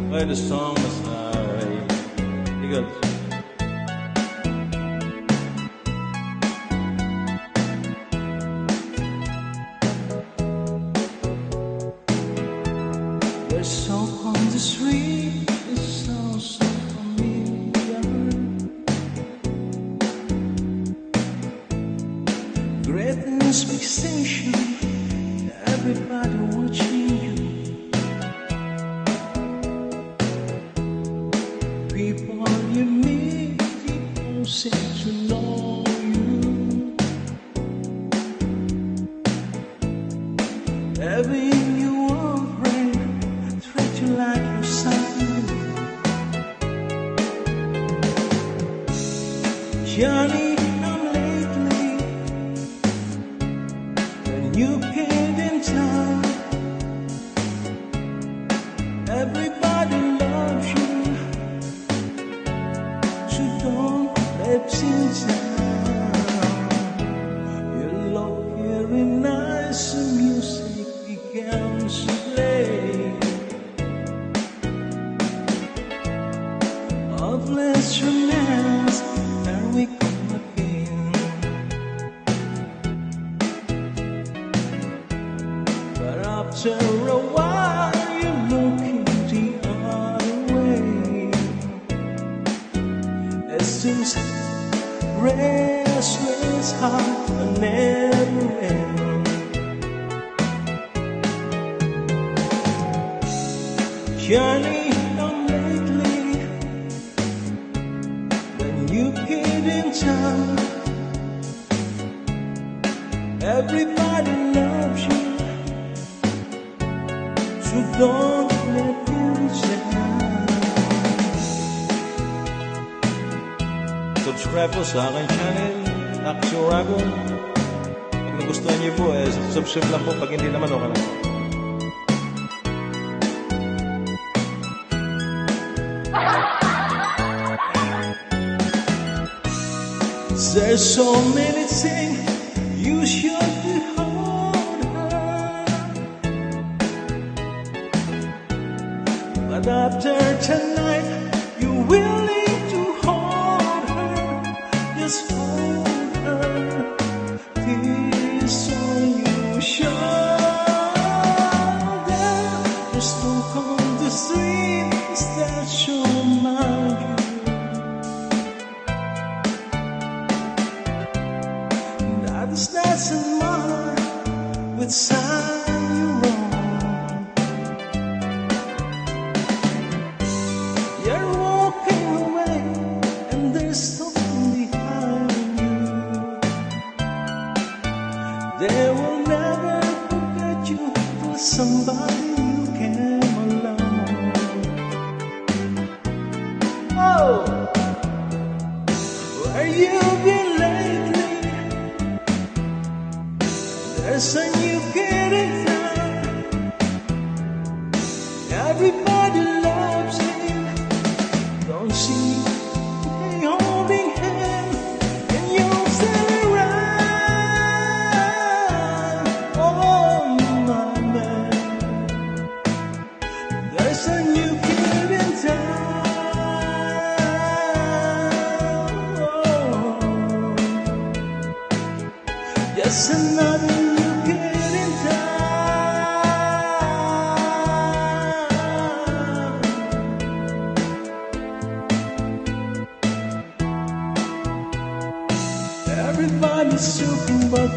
where the song was high. He goes, there's song on the street, it sounds so familiar. Greatness, fixation, everybody watching you. People you meet, people seem to know you. Having you one friend, treat you like your son. Johnny, I'm lately, when you came in town, everybody loves you. So don't let things down. You love hearing nice music begins to play. Of less romance, and we come again. But after a while, you look the other way. It's just restless heart and never end. Journey on lately, when you get in town, everybody loves you, so don't let things down. Subscribe po sa aking channel, Axio Ragon. Pag nagustuhan niyo po, subscribe lang po. Pag hindi naman, okay lang po. There's so many things you should be hold her, but after tonight you will need to hold her. Just hold her. This all you shoulder. There's no on the streets that show my doesn't matter with sign you're wrong. You're walking away and there's something behind you. They will never forget you for somebody you came along. Oh, where you been lately? There's a new kid in town. Everybody loves him. Don't see they holding hands and you're still around. Oh my man, there's a new kid in town. Oh, just another. Everybody's talking about